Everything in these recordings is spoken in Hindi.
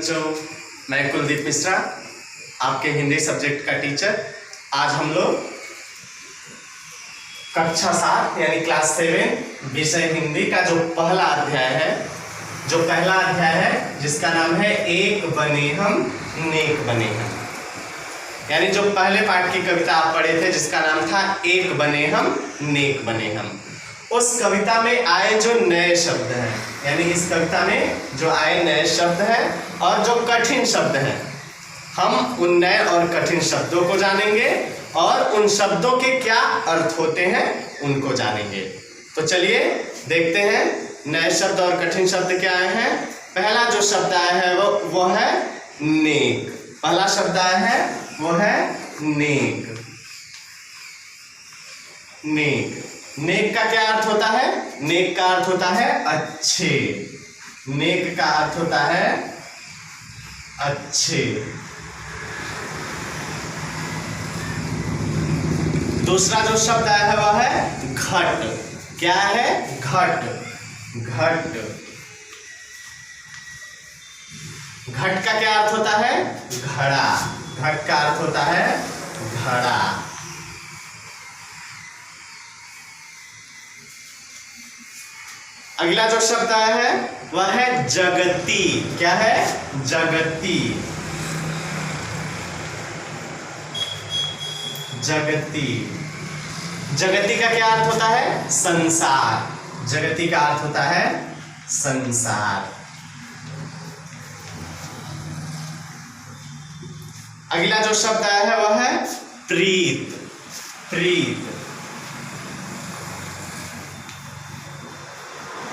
बच्चों, मैं कुलदीप मिश्रा, आपके हिंदी सब्जेक्ट का टीचर। आज हम लोग कक्षा 7 यानी क्लास 7 विषय हिंदी का जो पहला अध्याय है जिसका नाम है एक बने हम नेक बने हम, यानी जो पहले पाठ की कविता आप पढ़े थे जिसका नाम था एक बने हम नेक बने हम। उस कविता में आए जो नए शब्द हैं, यानी इस कविता में जो आए नए शब्द हैं और जो कठिन शब्द हैं, हम उन नए और कठिन शब्दों को जानेंगे और उन शब्दों के क्या अर्थ होते हैं उनको जानेंगे। तो चलिए देखते हैं नए शब्द और कठिन शब्द क्या आए हैं। पहला जो शब्द आया है वो है नेक। पहला शब्द आया है वो है नेक। नेक, नेक का क्या अर्थ होता है? नेक का अर्थ होता है अच्छे। नेक का अर्थ होता है अच्छे। दूसरा जो शब्द आया है वह है घट। क्या है? घट। घट, घट का क्या अर्थ होता है? घड़ा। घट का अर्थ होता है घड़ा। अगला जो शब्द आया है वह है जगती। क्या है? जगती। जगती, जगती का क्या अर्थ होता है? संसार। जगती का अर्थ होता है संसार। अगला जो शब्द आया है वह है प्रीत। प्रीत,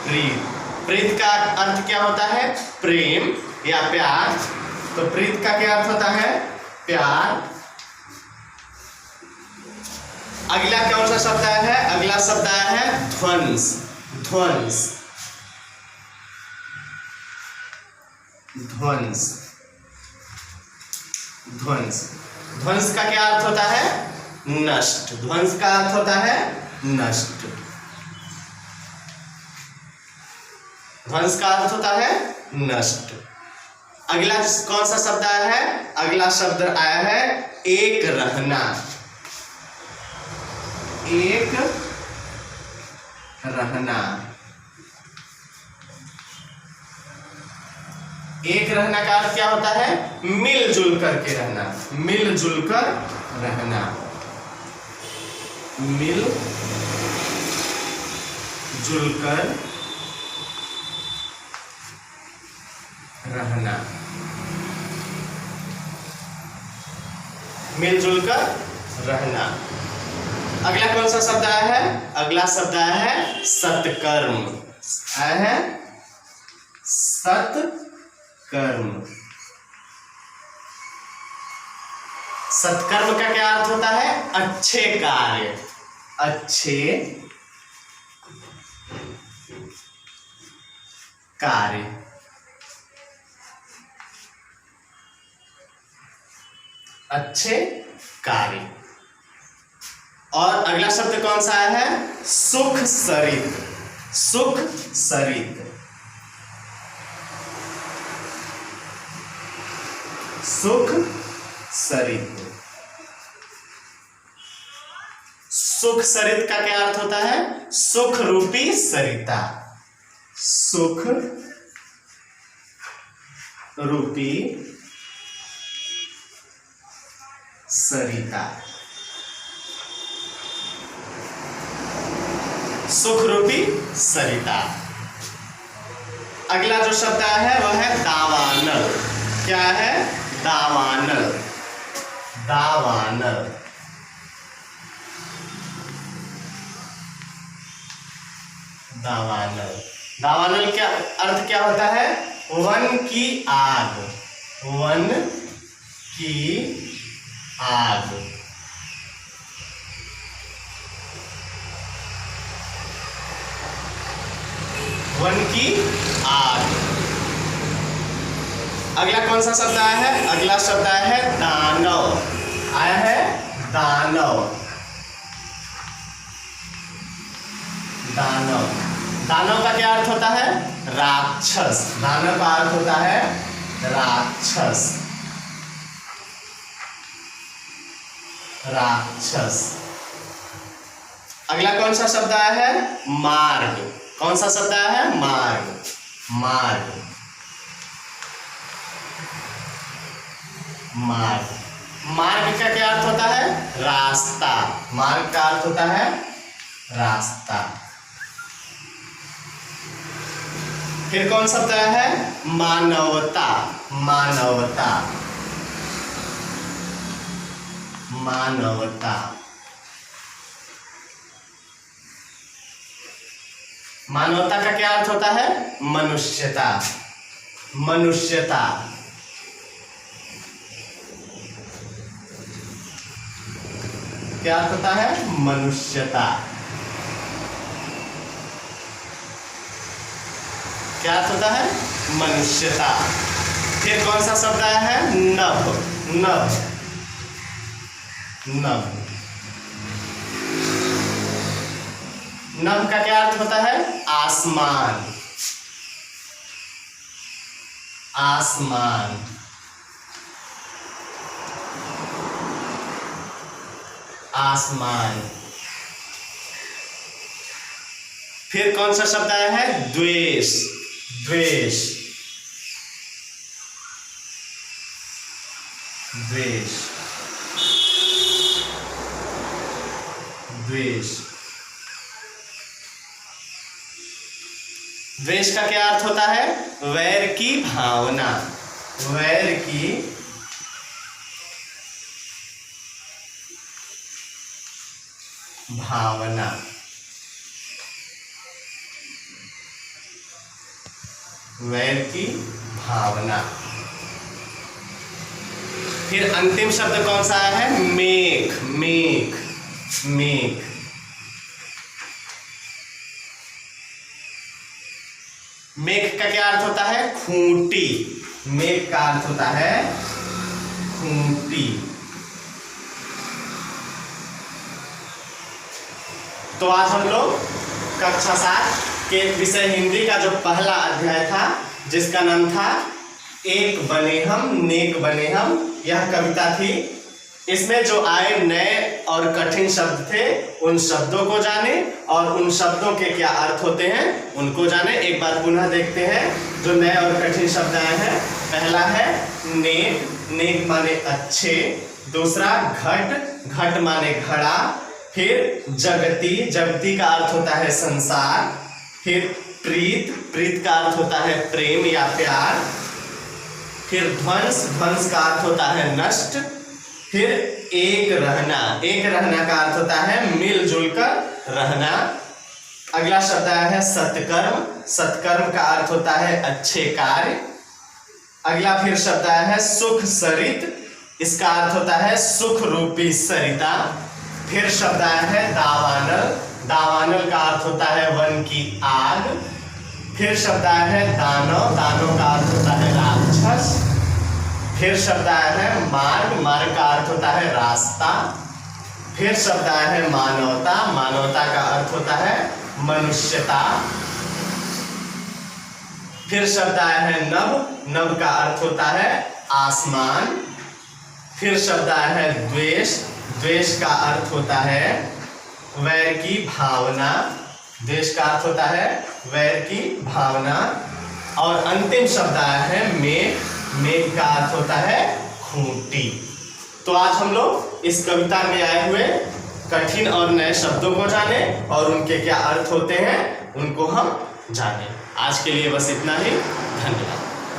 प्रीत, प्रीत का अर्थ क्या होता है? प्रेम या प्यार। तो प्रीत का क्या अर्थ होता है? प्यार। अगला कौन सा शब्द आया है? अगला शब्द आया है ध्वंस। ध्वंस, ध्वंस, ध्वंस, ध्वंस का क्या अर्थ होता है? नष्ट। ध्वंस का अर्थ होता है नष्ट। ध्वंस का अर्थ होता है नष्ट। अगला कौन सा शब्द आया है? अगला शब्द आया है एक रहना। एक रहना। एक रहना का अर्थ क्या होता है? मिलजुल करके रहना। मिलजुल कर रहना। मिल जुल कर रहना। मिलजुल कर रहना। अगला कौन सा शब्द आया है? अगला शब्द आया है सत्कर्म। आया है सत्कर्म। सत्कर्म का क्या अर्थ होता है? अच्छे कार्य। अच्छे कार्य। अच्छे कार्य। और अगला शब्द कौन सा आया है? सुख सरित। सुख सरित। सुख सरित। सुख सरित का क्या अर्थ होता है? सुख रूपी सरिता। सुख रूपी सरिता। सुख रूपी सरिता। अगला जो शब्द आया है वह है दावानल। क्या है? दावानल। दावानल। दावानल, दावानल क्या अर्थ क्या होता है? वन की आग। वन की आग। वन की आग। अगला कौन सा शब्द आया है? अगला शब्द आया है दानव। आया है दानव। दानव, दानव का क्या अर्थ होता है? राक्षस। दानव का अर्थ होता है राक्षस। राक्षस, राक्षस। अगला कौन सा शब्द आया है? मार्ग। कौन सा शब्द आया है? मार्ग, मार्ग, मार्ग। मार्ग का क्या अर्थ होता है? रास्ता। मार्ग का अर्थ होता है रास्ता। फिर कौन शब्द आया है? मानवता, मानवता, मानवता। मानवता का क्या अर्थ होता है? मनुष्यता, मनुष्यता। क्या अर्थ होता है? मनुष्यता। क्या अर्थ होता है? मनुष्यता। फिर कौन सा शब्द आया है? नभ, नभ, नभ। नभ का क्या अर्थ होता है? आसमान, आसमान। आसमान। फिर कौन सा शब्द आया है? द्वेष, द्वेष, द्वेष, द्वेष। द्वेष का क्या अर्थ होता है? वैर की भावना, वैर की भावना। वैर की भावना। फिर अंतिम शब्द कौन सा आया है? मेघ, मेघ, मेघ। मेघ का क्या अर्थ होता है? खूंटी। मेघ का अर्थ होता है खूंटी। तो आज हम लोग कक्षा 7 के विषय हिंदी का जो पहला अध्याय था, जिसका नाम था एक बने हम नेक बने हम, यह कविता थी। इसमें जो आए नए और कठिन शब्द थे, उन शब्दों को जाने और उन शब्दों के क्या अर्थ होते हैं उनको जाने। एक बार पुनः देखते हैं जो नए और कठिन शब्द आए हैं। पहला है नेक, नेक माने अच्छे। दूसरा घट, घट माने घड़ा। फिर जगती, जगती का अर्थ होता है संसार। फिर प्रीत, प्रीत का अर्थ होता है प्रेम या प्यार। फिर ध्वंस, ध्वंस का अर्थ होता है नष्ट। फिर एक रहना, एक रहना का अर्थ होता है मिलजुल कर रहना। अगला शब्द आया है सत्कर्म, सत्कर्म का अर्थ होता है अच्छे कार्य। अगला फिर शब्द आया है सुख सरित, इसका अर्थ होता है सुख रूपी सरिता। फिर शब्द आया है दावानल, दावानल का अर्थ होता है वन की आग। फिर शब्द आया है दानव, दानव का अर्थ होता है राक्षस। फिर शब्द आया है मार्ग, मार्ग का अर्थ होता है रास्ता। फिर शब्द आया है मानवता, मानवता का अर्थ होता है मनुष्यता। फिर शब्द आया है नभ, नभ का अर्थ होता है आसमान। फिर शब्द आया है द्वेष, द्वेष का अर्थ होता है वैर की भावना। द्वेष का अर्थ होता है वैर की भावना। और अंतिम शब्द आया है मेघ, मेघ का अर्थ होता है खूंटी। तो आज हम लोग इस कविता में आए हुए कठिन और नए शब्दों को जाने और उनके क्या अर्थ होते हैं उनको हम जाने। आज के लिए बस इतना ही। धन्यवाद।